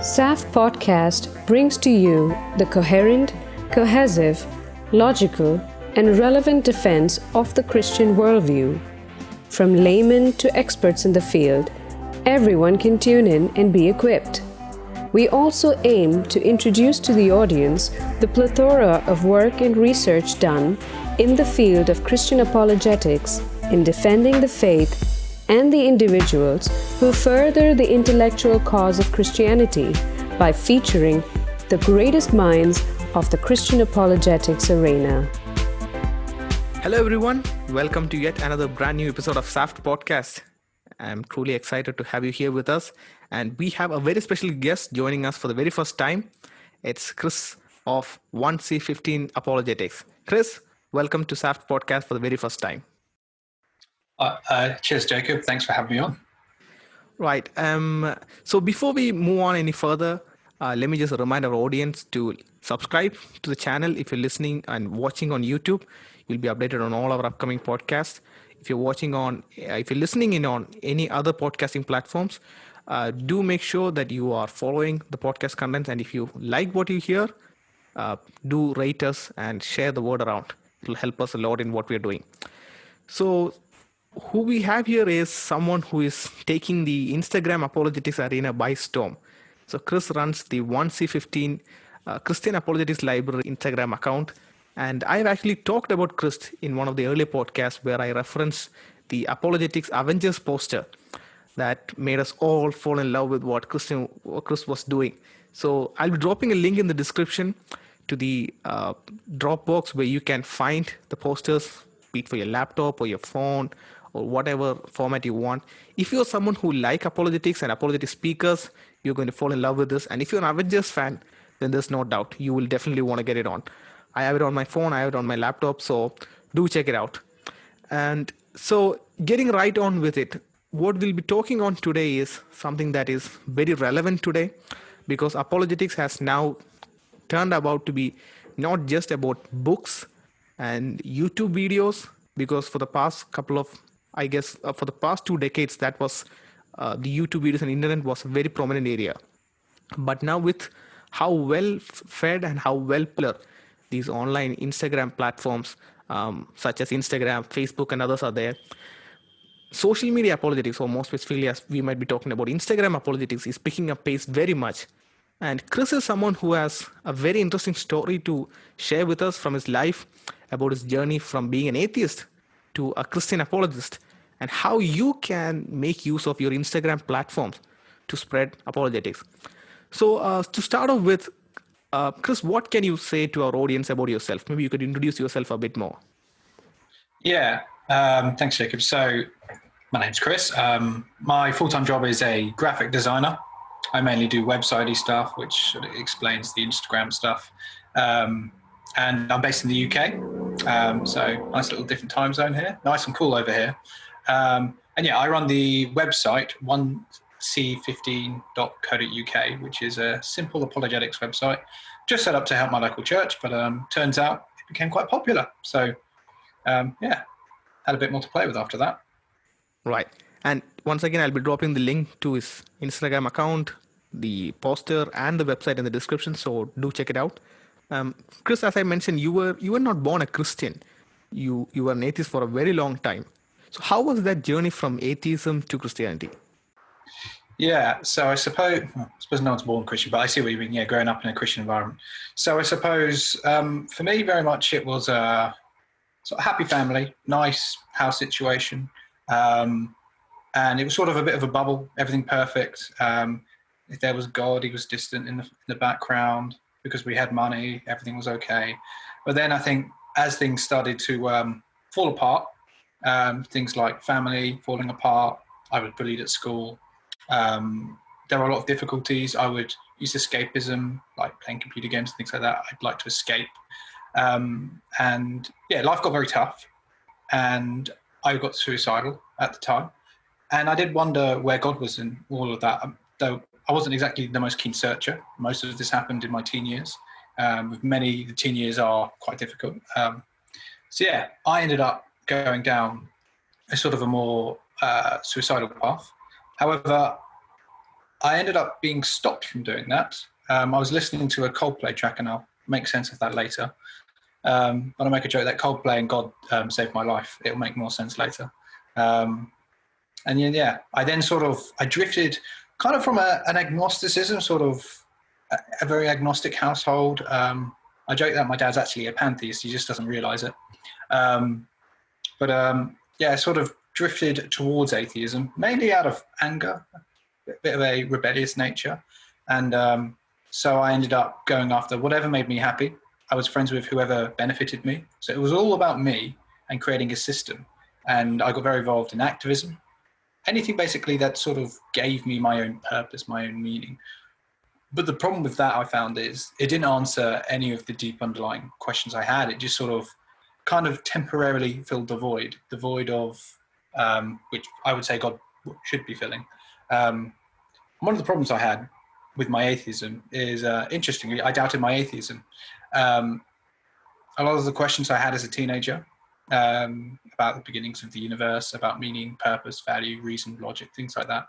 SAFT Podcast brings to you the coherent, cohesive, logical, and relevant defense of the Christian worldview. From laymen to experts in the field, everyone can tune in and be equipped. We also aim to introduce to the audience the plethora of work and research done in the field of Christian apologetics in defending the faith and the individuals who further the intellectual cause of Christianity by featuring the greatest minds of the Christian apologetics arena. Hello everyone, welcome to yet another brand new episode of SAFT Podcast. I'm truly excited to have you here with us, and we have a very special guest joining us for the very first time. It's Chris of 1C15 Apologetics. Chris, welcome to SAFT Podcast for the very first time. Cheers, Jacob. Thanks for having me on. Right. So before we move on any further, let me just remind our audience to subscribe to the channel. If you're listening and watching on YouTube, you'll be updated on all our upcoming podcasts. If you're listening in on any other podcasting platforms, do make sure that you are following the podcast content. And if you like what you hear, do rate us and share the word around. It'll help us a lot in what we're doing. So who we have here is someone who is taking the Instagram apologetics arena by storm. So Chris runs the 1C15 Christian Apologetics Library Instagram account. And I've actually talked about Chris in one of the earlier podcasts where I referenced the Apologetics Avengers poster that made us all fall in love with what Chris was doing. So I'll be dropping a link in the description to the Dropbox where you can find the posters, be it for your laptop or your phone or whatever format you want. If you're someone who like apologetics and apologetic speakers, you're going to fall in love with this. And if you're an Avengers fan, then there's no doubt you will definitely want to get it on. I have it on my phone, I have it on my laptop, so do check it out. And so getting right on with it, what we'll be talking on today is something that is very relevant today, because apologetics has now turned out to be not just about books and YouTube videos, because for the past for the past 2 decades, that was the YouTube videos and internet was a very prominent area. But now with how well fed and how well popular these online Instagram platforms, such as Instagram, Facebook, and others are there, social media apologetics, or more specifically as we might be talking about Instagram apologetics, is picking up pace very much. And Chris is someone who has a very interesting story to share with us from his life about his journey from being an atheist to a Christian apologist, and how you can make use of your Instagram platforms to spread apologetics. So to start off with, Chris, what can you say to our audience about yourself? Maybe you could introduce yourself a bit more. Yeah, thanks, Jacob. So my name's Chris. My full-time job is a graphic designer. I mainly do website-y stuff, which sort of explains the Instagram stuff. And I'm based in the UK, so nice little different time zone here. Nice and cool over here. And yeah, I run the website 1c15.co.uk, which is a simple apologetics website, just set up to help my local church, but turns out it became quite popular. So yeah, had a bit more to play with after that. Right. And once again, I'll be dropping the link to his Instagram account, the poster, and the website in the description, so do check it out. Chris, as I mentioned, you were not born a Christian. You were an atheist for a very long time. So how was that journey from atheism to Christianity? Yeah, so I suppose no one's born Christian, but I see what you mean. Yeah, growing up in a Christian environment. So I suppose for me, very much it was a sort of happy family, nice house situation, and it was sort of a bit of a bubble. Everything perfect. If there was God, he was distant in the background. Because we had money, everything was okay. But then I think as things started to fall apart, things like family falling apart, I was bullied at school. There were a lot of difficulties. I would use escapism, like playing computer games and things like that. I'd like to escape. And yeah, life got very tough. And I got suicidal at the time. And I did wonder where God was in all of that, though I wasn't exactly the most keen searcher. Most of this happened in my teen years. The teen years are quite difficult. So yeah, I ended up going down a sort of a more suicidal path. However, I ended up being stopped from doing that. I was listening to a Coldplay track, and I'll make sense of that later. But I make a joke that Coldplay and God saved my life. It'll make more sense later. And I then I drifted kind of from an agnosticism, sort of a very agnostic household. I joke that my dad's actually a pantheist. He just doesn't realize it. I sort of drifted towards atheism, mainly out of anger, a bit of a rebellious nature. And so I ended up going after whatever made me happy. I was friends with whoever benefited me. So it was all about me and creating a system. And I got very involved in activism. Anything basically that sort of gave me my own purpose, my own meaning. But the problem with that I found is it didn't answer any of the deep underlying questions I had. It just sort of kind of temporarily filled the void of which I would say God should be filling. One of the problems I had with my atheism is, interestingly, I doubted my atheism. A lot of the questions I had as a teenager about the beginnings of the universe, about meaning, purpose, value, reason, logic, things like that,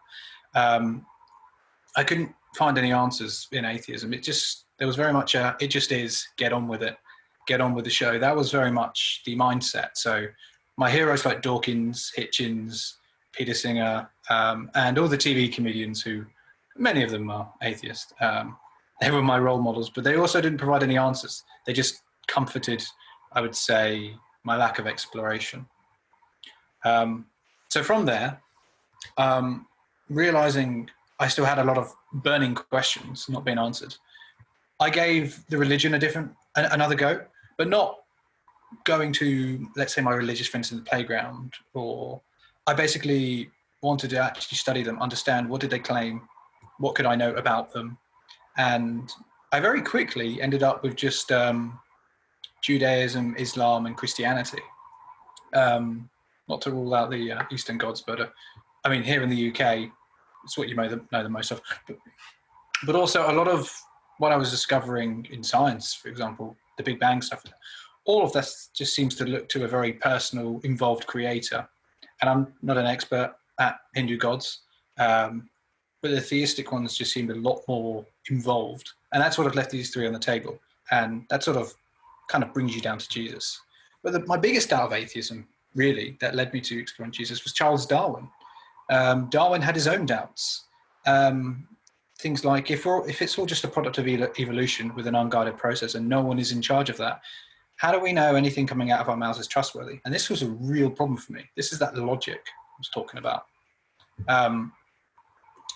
I couldn't find any answers in atheism. There was very much it just is, get on with it, get on with the show. That was very much the mindset. So my heroes like Dawkins, Hitchens, Peter Singer, and all the TV comedians who, many of them are atheists. They were my role models, but they also didn't provide any answers. They just comforted, I would say, my lack of exploration. So from there, realizing I still had a lot of burning questions not being answered, I gave the religion another go, but not going to, let's say, my religious friends in the playground, or I basically wanted to actually study them, understand what did they claim, what could I know about them. And I very quickly ended up with just Judaism, Islam, and Christianity. Not to rule out the Eastern gods, but I mean, here in the UK, it's what you know the most of. But also a lot of what I was discovering in science, for example, the Big Bang stuff, all of that just seems to look to a very personal, involved creator. And I'm not an expert at Hindu gods, but the theistic ones just seemed a lot more involved. And that sort of left these three on the table. And that sort of kind of brings you down to Jesus. But my biggest doubt of atheism, really, that led me to exploring Jesus was Charles Darwin. Darwin had his own doubts. Things like, if it's all just a product of evolution with an unguided process and no one is in charge of that, how do we know anything coming out of our mouths is trustworthy? And this was a real problem for me. This is that logic I was talking about.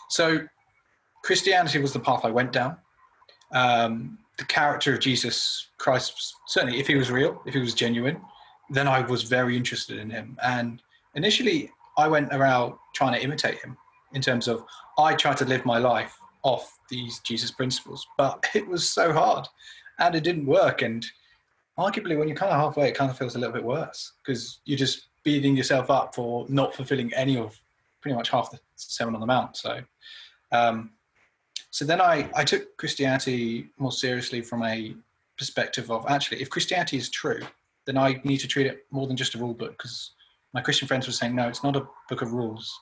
So Christianity was the path I went down. The character of Jesus Christ, certainly if he was real, if he was genuine, then I was very interested in him. And initially I went around trying to imitate him in terms of, I tried to live my life off these Jesus principles, but it was so hard and it didn't work. And arguably when you're kind of halfway, it kind of feels a little bit worse because you're just beating yourself up for not fulfilling any of pretty much half the Sermon on the Mount. So then I took Christianity more seriously from a perspective of, actually, if Christianity is true, then I need to treat it more than just a rule book, because my Christian friends were saying, no, it's not a book of rules.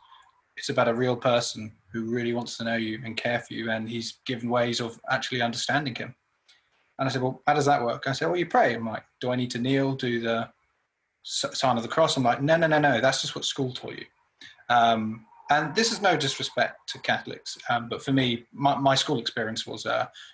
It's about a real person who really wants to know you and care for you, and he's given ways of actually understanding him. And I said, well, how does that work? I said, well, you pray. I'm like, do I need to kneel, do the sign of the cross? I'm like, no, that's just what school taught you. And this is no disrespect to Catholics, but for me, my school experience was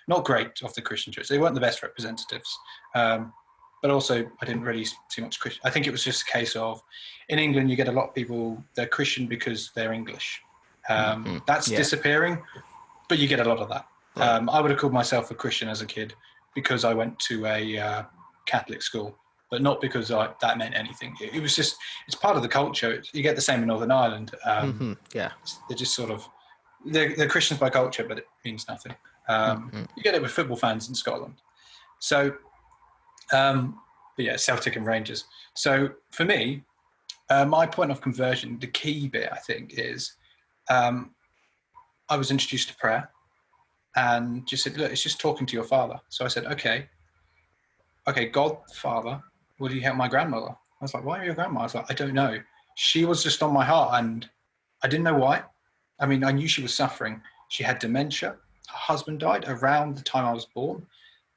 not great of the Christian church. They weren't the best representatives. But also, I didn't really see much Christian. I think it was just a case of, in England, you get a lot of people, they're Christian because they're English. That's disappearing, but you get a lot of that. Right. I would have called myself a Christian as a kid because I went to a Catholic school, but not because that meant anything. It was just, it's part of the culture. You get the same in Northern Ireland. They're just sort of, they're Christians by culture, but it means nothing. You get it with football fans in Scotland. So, but yeah, Celtic and Rangers. So for me, my point of conversion, the key bit, I think, is I was introduced to prayer and just said, look, it's just talking to your father. So I said, okay, God, Father, will you help my grandmother? I was like, why are you a grandma? I was like, I don't know. She was just on my heart and I didn't know why. I mean, I knew she was suffering. She had dementia. Her husband died around the time I was born.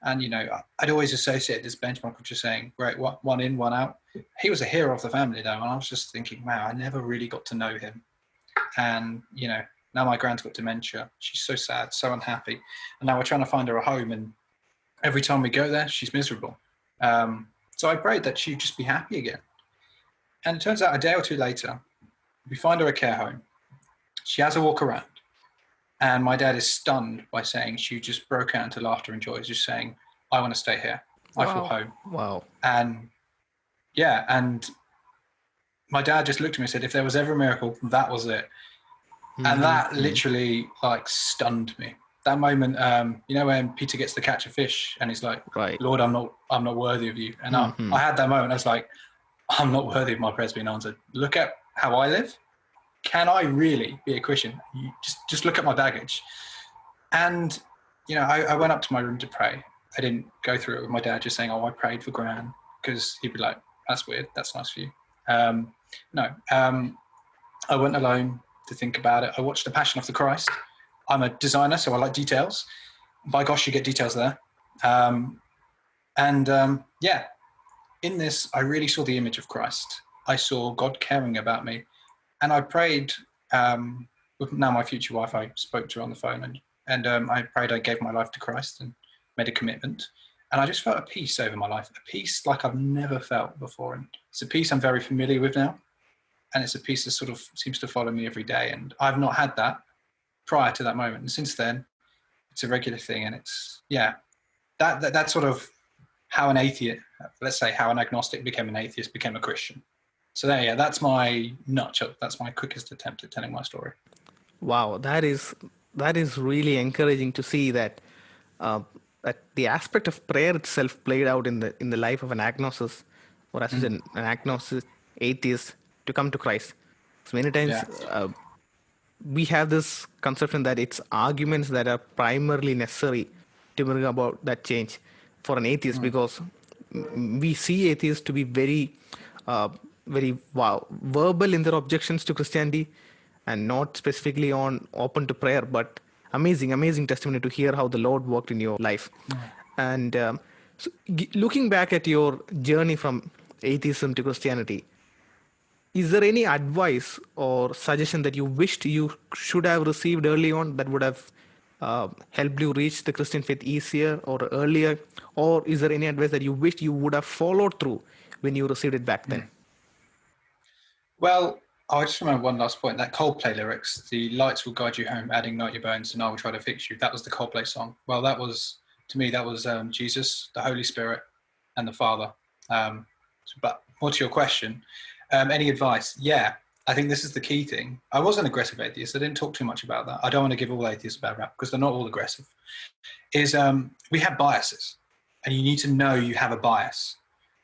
And, you know, I'd always associate this benchmark with just saying, great, one in, one out. He was a hero of the family, though. And I was just thinking, wow, I never really got to know him. And, you know, now my grand's got dementia. She's so sad, so unhappy. And now we're trying to find her a home. And every time we go there, she's miserable. So I prayed that she'd just be happy again. And it turns out a day or two later, we find her a care home. She has a walk around. And my dad is stunned by saying she just broke out into laughter and joy, just saying, I want to stay here. I feel home. Wow. And yeah, and my dad just looked at me and said, if there was ever a miracle, that was it. And that literally like stunned me. That moment, you know, when Peter gets to catch a fish and he's like, right, Lord, I'm not worthy of you. And I had that moment. I was like, I'm not worthy of my prayers being answered. Look at how I live. Can I really be a Christian? You just look at my baggage. And, you know, I went up to my room to pray. I didn't go through it with my dad just saying, oh, I prayed for Gran, because he'd be like, that's weird. That's nice for you. No, I went alone to think about it. I watched The Passion of the Christ. I'm a designer, so I like details. By gosh, you get details there. Yeah, in this, I really saw the image of Christ. I saw God caring about me. And I prayed, with now my future wife, I spoke to her on the phone and I prayed I gave my life to Christ and made a commitment. And I just felt a peace over my life, a peace like I've never felt before. And it's a peace I'm very familiar with now. And it's a peace that sort of seems to follow me every day. And I've not had that prior to that moment. And since then, it's a regular thing. And it's, yeah, that's sort of how an atheist, let's say how an agnostic became an atheist, became a Christian. So there, yeah, that's my nutshell. That's my quickest attempt at telling my story. Wow, that is really encouraging to see that that the aspect of prayer itself played out in the life of an agnostic, or as an agnostic atheist, to come to Christ. So many times we have this conception that it's arguments that are primarily necessary to bring about that change for an atheist, because we see atheists to be very verbal in their objections to Christianity, and not specifically open to prayer, but amazing testimony to hear how the Lord worked in your life. And so looking back at your journey from atheism to Christianity, is there any advice or suggestion that you wished you should have received early on that would have helped you reach the Christian faith easier or earlier? Or is there any advice that you wished you would have followed through when you received it back then? Well, I just remember one last point, that Coldplay lyrics, the lights will guide you home, adding not your bones, and I will try to fix you. That was the Coldplay song. Well, that was, to me, that was Jesus, the Holy Spirit, and the Father. But more to your question, any advice? Yeah, I think this is the key thing. I was an aggressive atheist. I didn't talk too much about that. I don't want to give all atheists a bad rap because they're not all aggressive. We have biases, and you need to know you have a bias.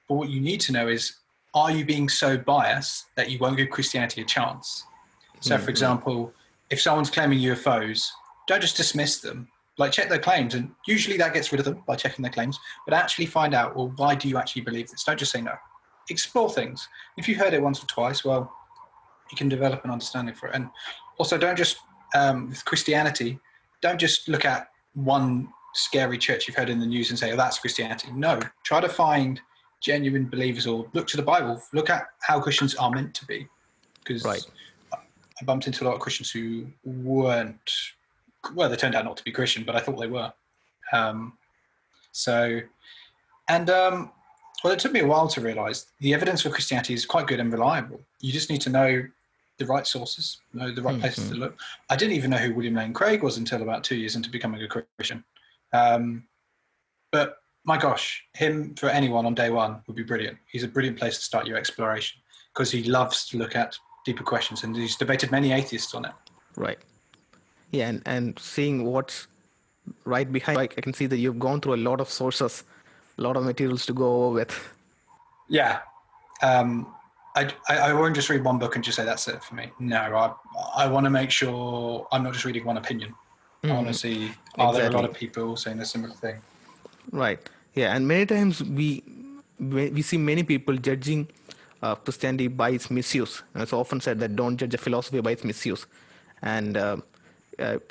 But what you need to know is, are you being so biased that you won't give Christianity a chance? So, for example, if someone's claiming UFOs, don't just dismiss them. Like, check their claims, and usually that gets rid of them by checking their claims. But actually find out, well, why do you actually believe this? Don't just say no. Explore things. If you've heard it once or twice, well, you can develop an understanding for it. And also, don't just with Christianity, don't just look at one scary church you've heard in the news and say, oh, that's Christianity. No, try to find genuine believers, or look to the Bible, look at how Christians are meant to be. Because I bumped into a lot of Christians who weren't, well, they turned out not to be Christian, but I thought they were. Well, it took me a while to realize the evidence for Christianity is quite good and reliable. You just need to know the right sources, know the right places to look. I didn't even know who William Lane Craig was until about 2 years into becoming a Christian. But my gosh, him for anyone on day one would be brilliant. He's a brilliant place to start your exploration because he loves to look at deeper questions, and he's debated many atheists on it. Right. Yeah, and seeing what's right behind, like, I can see that you've gone through a lot of sources, a lot of materials to go over with. Yeah. I won't just read one book and just say that's it for me. No, I want to make sure I'm not just reading one opinion. I want to see, are there a lot of people saying a similar thing? Right. Yeah, and many times we see many people judging Christianity by its misuse. And it's often said that don't judge a philosophy by its misuse. And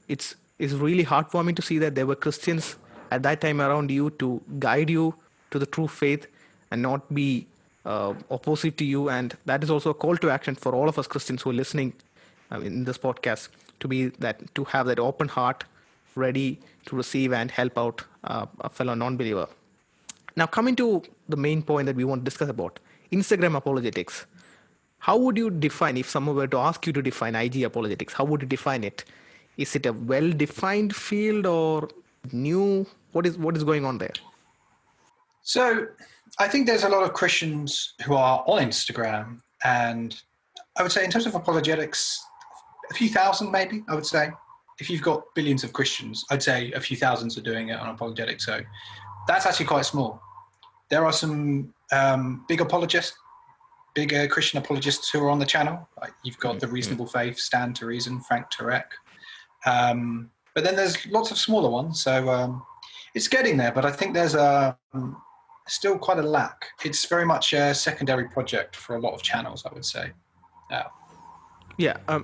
it's it's really heartwarming to see that there were Christians at that time around you to guide you to the true faith and not be opposite to you. And that is also a call to action for all of us Christians who are listening in this podcast, to have that open heart, ready to receive and help out a fellow non-believer. Now, coming to the main point that we want to discuss about Instagram apologetics. How would you define, if someone were to ask you to define IG apologetics, how would you define it? Is it a well-defined field or new? What is going on there? So I think there's a lot of Christians who are on Instagram, and I would say in terms of apologetics, a few thousand maybe, I would say. If you've got billions of Christians, I'd say a few thousands are doing it on apologetics. So that's actually quite small. There are some big Christian apologists who are on the channel. Like you've got The Reasonable Faith, Stand to Reason, Frank Turek. But then there's lots of smaller ones. So it's getting there, but I think there's still quite a lack. It's very much a secondary project for a lot of channels, I would say.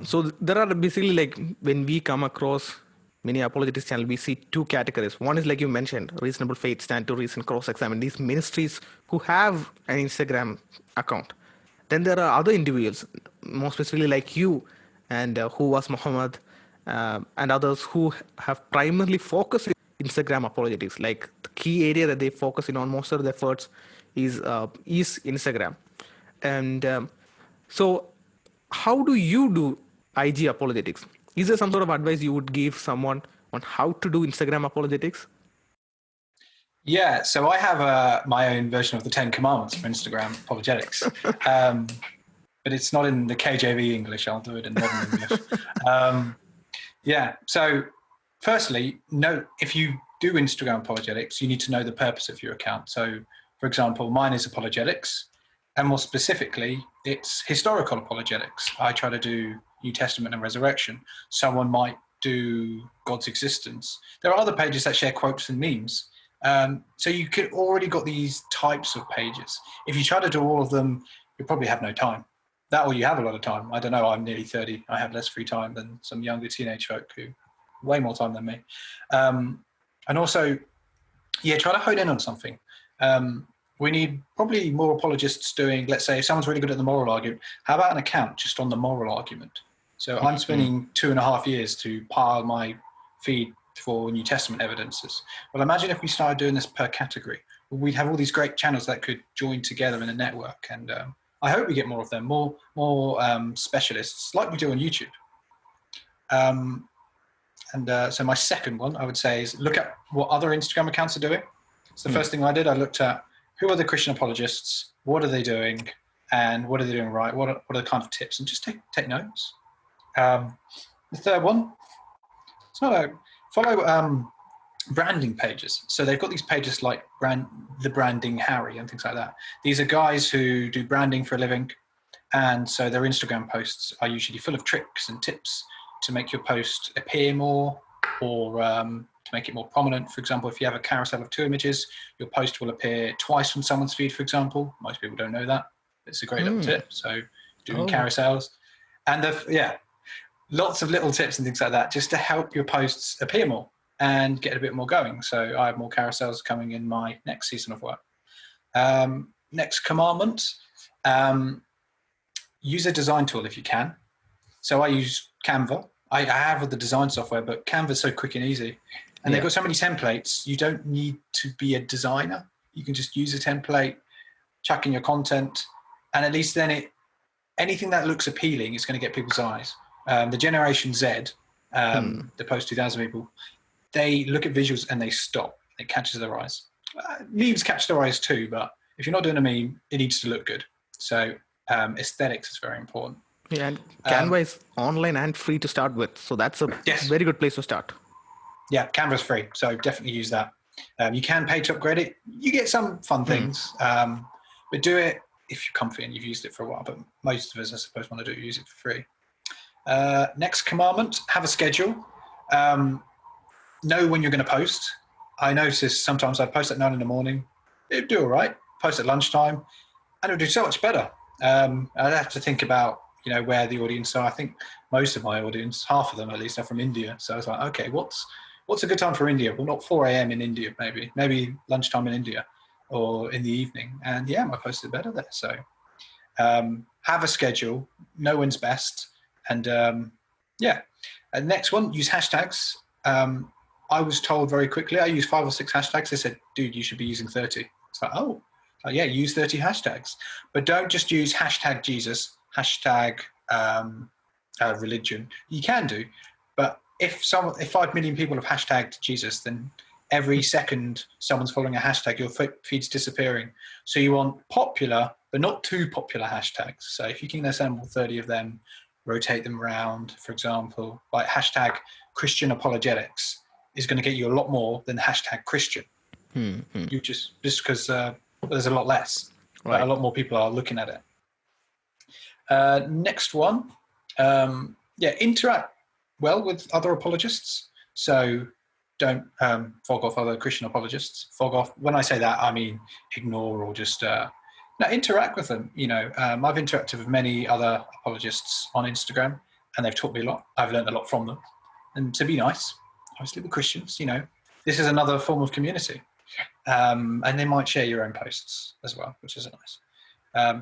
So there are basically, like, when we come across many apologetics channels, we see two categories. One is, like you mentioned, Reasonable Faith, Stand to Reason, Cross-Examine, these ministries who have an Instagram account. Then there are other individuals, more specifically like you and who was Muhammad and others who have primarily focused on Instagram apologetics. Like the key area that they focus in on most of their efforts is Instagram. And so how do you do IG apologetics? Is there some sort of advice you would give someone on how to do Instagram apologetics? Yeah, so I have my own version of the 10 Commandments for Instagram apologetics, but it's not in the KJV English. I'll do it in modern English. So firstly, note, if you do Instagram apologetics, you need to know the purpose of your account. So, for example, mine is apologetics, and more specifically, it's historical apologetics. I try to do New Testament and resurrection. Someone might do God's existence. There are other pages that share quotes and memes. So you could already got these types of pages. If you try to do all of them, you'll probably have no time. That, or you have a lot of time. I don't know, I'm nearly 30. I have less free time than some younger teenage folk who way more time than me. And also, try to hone in on something. We need probably more apologists doing, let's say, if someone's really good at the moral argument, how about an account just on the moral argument? So I'm spending 2.5 years to pile my feed for New Testament evidences. Well, imagine if we started doing this per category. We'd have all these great channels that could join together in a network. And I hope we get more of them, more specialists like we do on YouTube. So my second one, I would say, is look at what other Instagram accounts are doing. So the first thing I did, I looked at who are the Christian apologists, what are they doing, and what are they doing right, what are the kind of tips, and just take notes. The third one, follow branding pages. So they've got these pages like the Branding Harry and things like that. These are guys who do branding for a living, and so their Instagram posts are usually full of tricks and tips to make your post appear more, or to make it more prominent. For example, if you have a carousel of 2 images, your post will appear twice on someone's feed, for example. Most people don't know that. It's a great little tip. So doing carousels. And lots of little tips and things like that, just to help your posts appear more and get a bit more going. So I have more carousels coming in my next season of work. Next commandment, use a design tool if you can. So I use Canva. I have the design software, but Canva's so quick and easy. And they've got so many templates, you don't need to be a designer. You can just use a template, chuck in your content, and at least then anything that looks appealing is going to get people's eyes. The Generation Z, the post-2000 people, they look at visuals and they stop. It catches their eyes. Memes catch their eyes too, but if you're not doing a meme, it needs to look good. So aesthetics is very important. Yeah, and Canva is online and free to start with. So that's a very good place to start. Yeah, Canva's free. So definitely use that. You can pay to upgrade it. You get some fun things, but do it if you're comfy and you've used it for a while. But most of us, I suppose, want to use it for free. Next commandment, have a schedule. Know when you're going to post. I notice sometimes I post at 9 a.m. It'd do all right. Post at lunchtime, and it would do so much better. I'd have to think about, where the audience are. I think most of my audience, half of them at least, are from India. So I was like, okay, what's a good time for India? Well, not 4 a.m. in India, maybe lunchtime in India or in the evening. And yeah, my posts are better there. So have a schedule, know when's best. And next one, use hashtags. I was told very quickly, I used 5 or 6 hashtags. They said, dude, you should be using 30. It's like, yeah, use 30 hashtags. But don't just use hashtag Jesus, hashtag religion. You can do, but if 5 million people have hashtagged Jesus, then every second someone's following a hashtag, your feed's disappearing. So you want popular, but not too popular hashtags. So if you can assemble 30 of them, rotate them around, for example, like hashtag Christian Apologetics is going to get you a lot more than hashtag Christian. You just because there's a lot less, right. A lot more people are looking at it. Next one, interact well with other apologists. So don't fog off other Christian apologists. Fog off. When I say that, I mean ignore or just interact with them. I've interacted with many other apologists on Instagram, and they've taught me a lot. I've learned a lot from them, and to be nice, obviously with Christians, this is another form of community, and they might share your own posts as well, which is nice.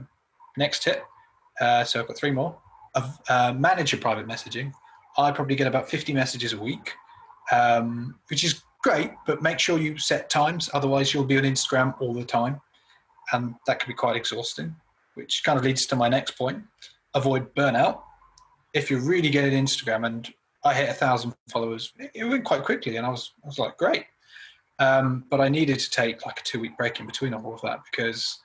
Next tip. So I've got 3 more. Manage your private messaging. I probably get about 50 messages a week, which is great, but make sure you set times. Otherwise, you'll be on Instagram all the time, and that can be quite exhausting, which kind of leads to my next point. Avoid burnout. If you're really good at Instagram, and I hit 1,000 followers, it went quite quickly, and I was like, great. But I needed to take like a 2-week break in between all of that because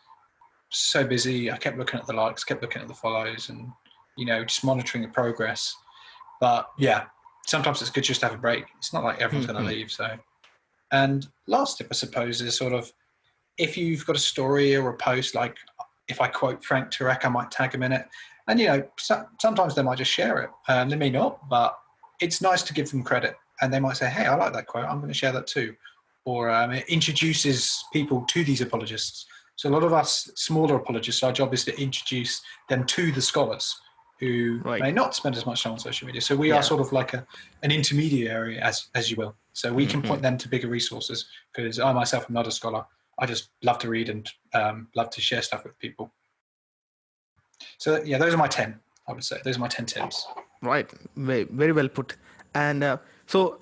so busy. I kept looking at the likes, kept looking at the follows, and just monitoring the progress. But yeah, sometimes it's good just to have a break. It's not like everyone's going to leave. So, and last tip, I suppose, is sort of if you've got a story or a post, like if I quote Frank Turek, I might tag him in it. And sometimes they might just share it, they may not, but it's nice to give them credit. And they might say, hey, I like that quote, I'm going to share that too. Or it introduces people to these apologists. So a lot of us smaller apologists, our job is to introduce them to the scholars who may not spend as much time on social media. So we are sort of like an intermediary, as you will. So we can point them to bigger resources, because I myself am not a scholar. I just love to read and love to share stuff with people. So yeah, those are my 10, I would say. Those are my 10 tips. Right, very, very well put. And so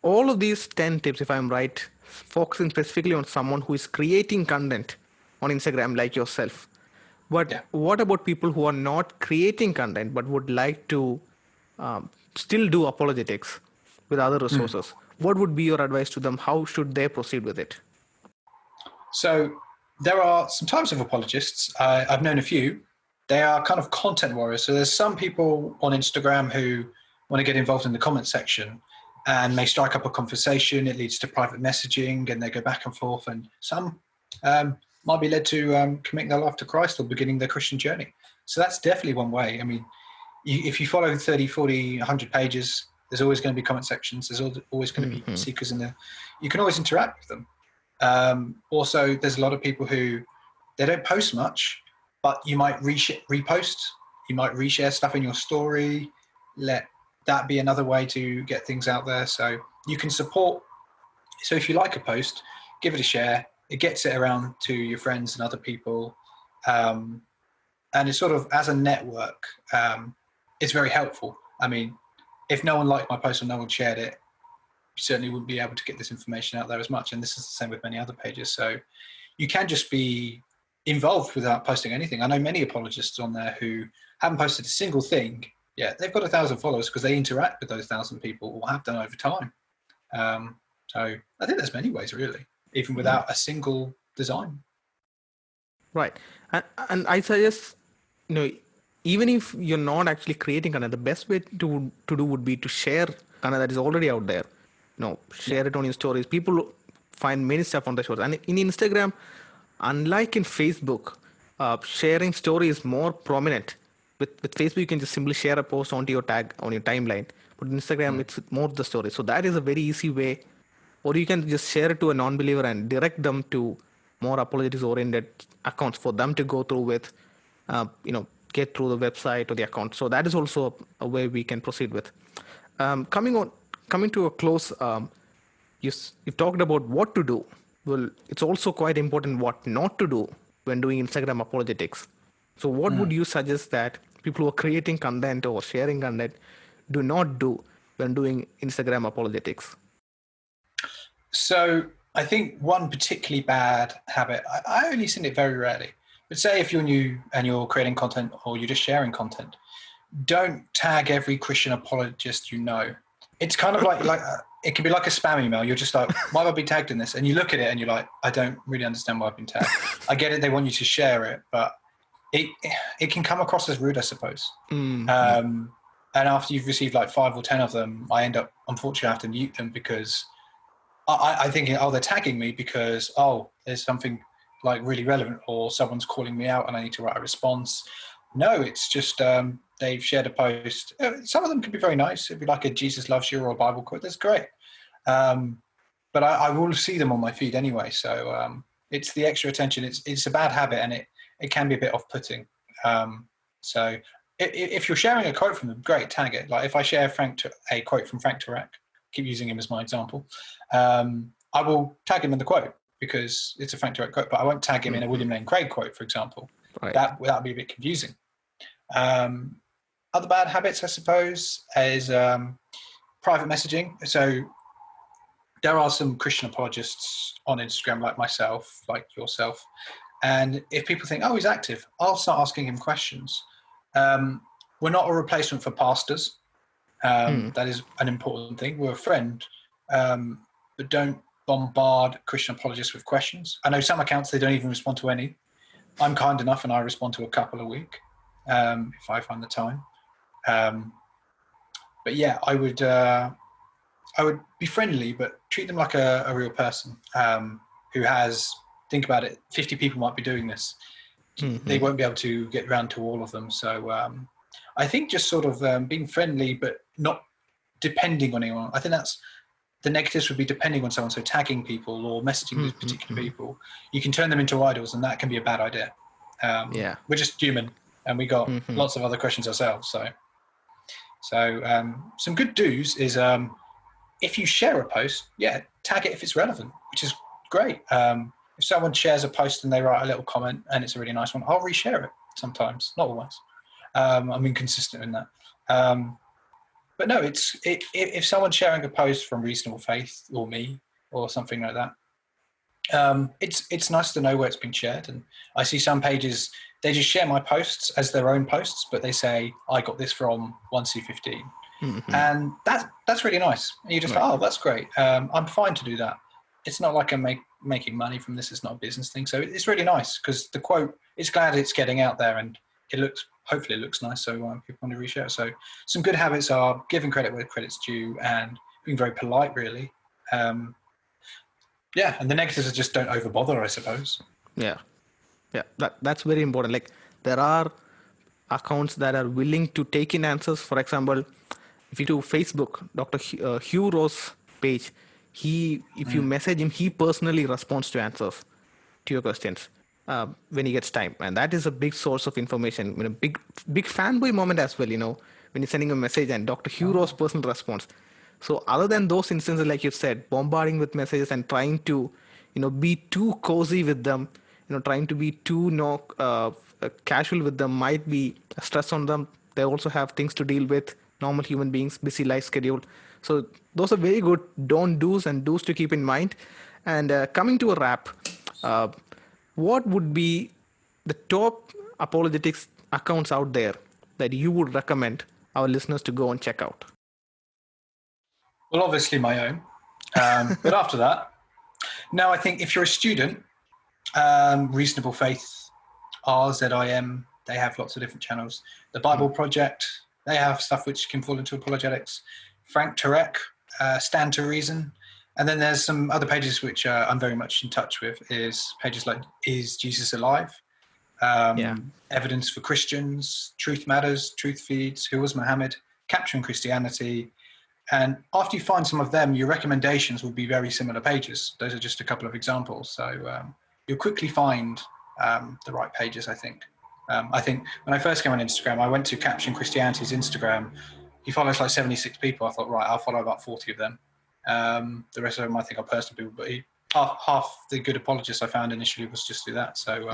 all of these 10 tips, if I'm right, focusing specifically on someone who is creating content on Instagram like yourself. But what about people who are not creating content but would like to still do apologetics with other resources? What would be your advice to them? How should they proceed with it? So there are some types of apologists. I've known a few. They are kind of content warriors. So there's some people on Instagram who want to get involved in the comment section and may strike up a conversation. It leads to private messaging and they go back and forth. And some might be led to committing their life to Christ or beginning their Christian journey. So that's definitely one way. I mean, if you follow 30, 40, 100 pages, there's always going to be comment sections. There's always going to be seekers in there. You can always interact with them. Also, there's a lot of people who, they don't post much, but you might repost. You might reshare stuff in your story. Let that be another way to get things out there. So you can support. So if you like a post, give it a share. It gets it around to your friends and other people. And it's sort of, as a network, it's very helpful. I mean, if no one liked my post or no one shared it, you certainly wouldn't be able to get this information out there as much. And this is the same with many other pages. So you can just be involved without posting anything. I know many apologists on there who haven't posted a single thing. Yeah, they've got 1,000 followers because they interact with those 1,000 people or have done over time. So I think there's many ways, really, even without a single design. Right. And I suggest, even if you're not actually creating content, the best way to do would be to share content that is already out there. Share it on your stories. People find many stuff on the stories. And in Instagram, unlike in Facebook, sharing story is more prominent. With Facebook, you can just simply share a post onto your tag on your timeline. But in Instagram, it's more the story. So that is a very easy way. Or you can just share it to a non-believer and direct them to more apologetics-oriented accounts for them to go through with, get through the website or the account. So that is also a way we can proceed with. Coming to a close, you've talked about what to do. Well, it's also quite important what not to do when doing Instagram apologetics. So what would you suggest that people who are creating content or sharing content do not do when doing Instagram apologetics? So I think one particularly bad habit, I only seen it very rarely, but say if you're new and you're creating content or you're just sharing content, don't tag every Christian apologist you know. It's kind of like it can be like a spam email. You're just like, why have I been tagged in this? And you look at it and you're like, I don't really understand why I've been tagged. I get it, they want you to share it, but it can come across as rude, I suppose. And after you've received like 5 or 10 of them, I end up, unfortunately, I have to mute them because I think, oh, they're tagging me because, oh, there's something like really relevant or someone's calling me out and I need to write a response. No, it's just they've shared a post. Some of them could be very nice. It'd be like a Jesus loves you or a Bible quote. That's great. But I will see them on my feed anyway. So it's the extra attention. It's a bad habit and it can be a bit off-putting. So if you're sharing a quote from them, great, tag it. Like if I share a quote from Frank Turek, keep using him as my example, I will tag him in the quote because it's a Frank Turek quote, but I won't tag him in a William Lane Craig quote, for example. Right. That would be a bit confusing. Other bad habits, I suppose, is private messaging. So there are some Christian apologists on Instagram like myself, like yourself. And if people think, oh, he's active, I'll start asking him questions. We're not a replacement for pastors. That is an important thing. We're a friend, but don't bombard Christian apologists with questions. I know some accounts, they don't even respond to any. I'm kind enough and I respond to a couple a week if I find the time. But yeah, I would be friendly, but treat them like a real person who has, think about it, 50 people might be doing this. They won't be able to get around to all of them. So I think just sort of being friendly, but not depending on anyone. I think that's the negatives would be depending on someone. So tagging people or messaging these particular people, you can turn them into idols and that can be a bad idea. We're just human and we got lots of other questions ourselves. So some good do's is if you share a post, tag it if it's relevant, which is great. If someone shares a post and they write a little comment and it's a really nice one, I'll reshare it sometimes, not always. I'm inconsistent in that. But no, if someone's sharing a post from Reasonable Faith or me or something like that, it's nice to know where it's been shared. And I see some pages, they just share my posts as their own posts, but they say, I got this from 1C15. And that's really nice. And you're just like, oh, that's great. I'm fine to do that. It's not like I'm making money from this. It's not a business thing. So it's really nice because the quote, it's glad it's getting out there and hopefully it looks nice. So people want to reshare. So some good habits are giving credit where credit's due and being very polite, really. And the negatives are just don't overbother, I suppose. Yeah, that's very important. Like there are accounts that are willing to take in answers. For example, if you do Facebook, Dr. Hugh Ross page, if you message him, he personally responds to answers to your questions when he gets time, and that is a big source of information. Big fanboy moment as well. When you're sending a message and Dr. Hugh Ross personal response. So other than those instances, like you said, bombarding with messages and trying to, be too cozy with them, trying to be too casual with them might be a stress on them. They also have things to deal with, normal human beings, busy life schedule. So those are very good do's and do's to keep in mind. And coming to a wrap, what would be the top apologetics accounts out there that you would recommend our listeners to go and check out? Well, obviously my own. But after that, no, I think if you're a student, Reasonable Faith, RZIM, they have lots of different channels. The Bible Project, they have stuff which can fall into apologetics. Frank Turek, Stand to Reason. And then there's some other pages which I'm very much in touch with, is pages like Is Jesus Alive? Evidence for Christians, Truth Matters, Truth Feeds, Who Was Muhammad? Capturing Christianity. And after you find some of them, your recommendations will be very similar pages. Those are just a couple of examples. So you'll quickly find the right pages, I think. I think when I first came on Instagram, I went to Caption Christianity's Instagram. He follows like 76 people. I thought, right, I'll follow about 40 of them. The rest of them I think are personal people, but half the good apologists I found initially was just through that. So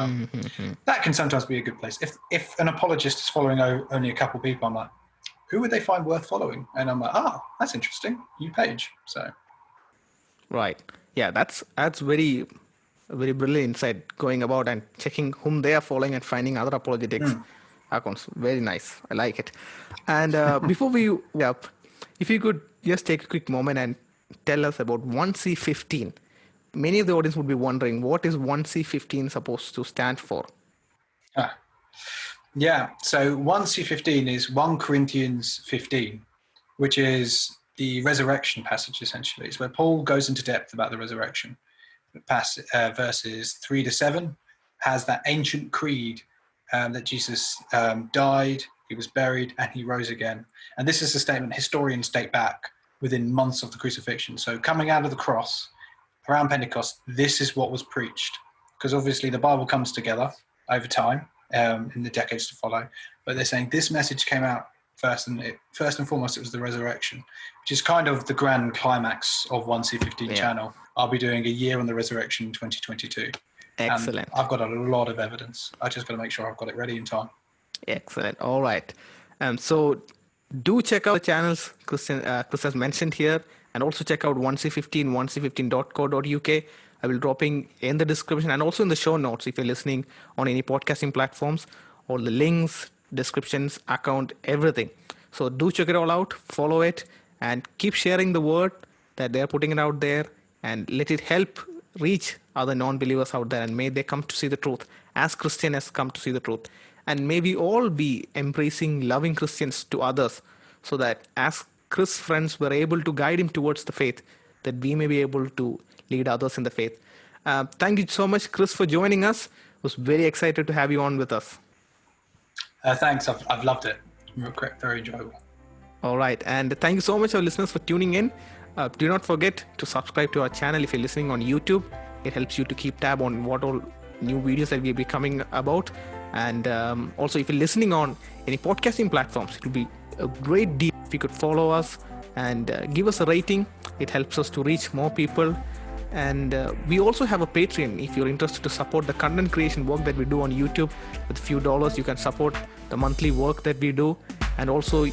that can sometimes be a good place. If an apologist is following only a couple of people, I'm like, who would they find worth following? And I'm like, that's interesting. New page. So. Right. Yeah, that's very brilliant insight, going about and checking whom they are following and finding other apologetics accounts. Very nice. I like it. And before we wrap up, if you could just take a quick moment and tell us about 1C15. Many of the audience would be wondering, what is 1C15 supposed to stand for? Yeah, so 1C15 is 1 Corinthians 15, which is the resurrection passage, essentially. It's where Paul goes into depth about the resurrection. Verses 3 to 7 has that ancient creed that Jesus died, he was buried, and he rose again. And this is a statement historians date back within months of the crucifixion. So coming out of the cross, around Pentecost, this is what was preached. Because obviously the Bible comes together over time in the decades to follow. But they're saying this message came out first and foremost, it was the resurrection, which is kind of the grand climax of 1C15 channel. I'll be doing a year on the resurrection in 2022. Excellent. And I've got a lot of evidence. I just got to make sure I've got it ready in time. Excellent. All right. So do check out the channels Chris has mentioned here, and also check out 1C15, 1c15.co.uk. I will drop in the description and also in the show notes if you're listening on any podcasting platforms, all the links, descriptions, account, everything. So do check it all out, follow it, and keep sharing the word that they're putting it out there, and let it help reach other non-believers out there, and may they come to see the truth as Christian has come to see the truth. And may we all be embracing loving Christians to others, so that as Chris' friends were able to guide him towards the faith, that we may be able to lead others in the faith. Thank you so much, Chris, for joining us. I was very excited to have you on with us. Thanks. I've loved it. Very enjoyable. All right. And thank you so much, our listeners, for tuning in. Do not forget to subscribe to our channel if you're listening on YouTube. It helps you to keep tab on what all new videos that we'll be coming about. And also, if you're listening on any podcasting platforms, it will be a great deal if you could follow us and give us a rating. It helps us to reach more people. And we also have a Patreon. If you're interested to support the content creation work that we do on YouTube, with a few dollars, you can support the monthly work that we do. And also,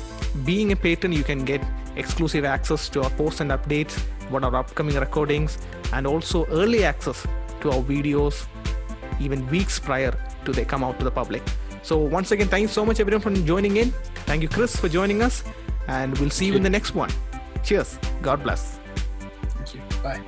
being a patron, you can get exclusive access to our posts and updates about our upcoming recordings, and also early access to our videos even weeks prior to they come out to the public. So once again, thank you so much everyone for joining in. Thank you, Chris, for joining us, and we'll see you in the next one. Cheers. God bless. Thank you. Bye.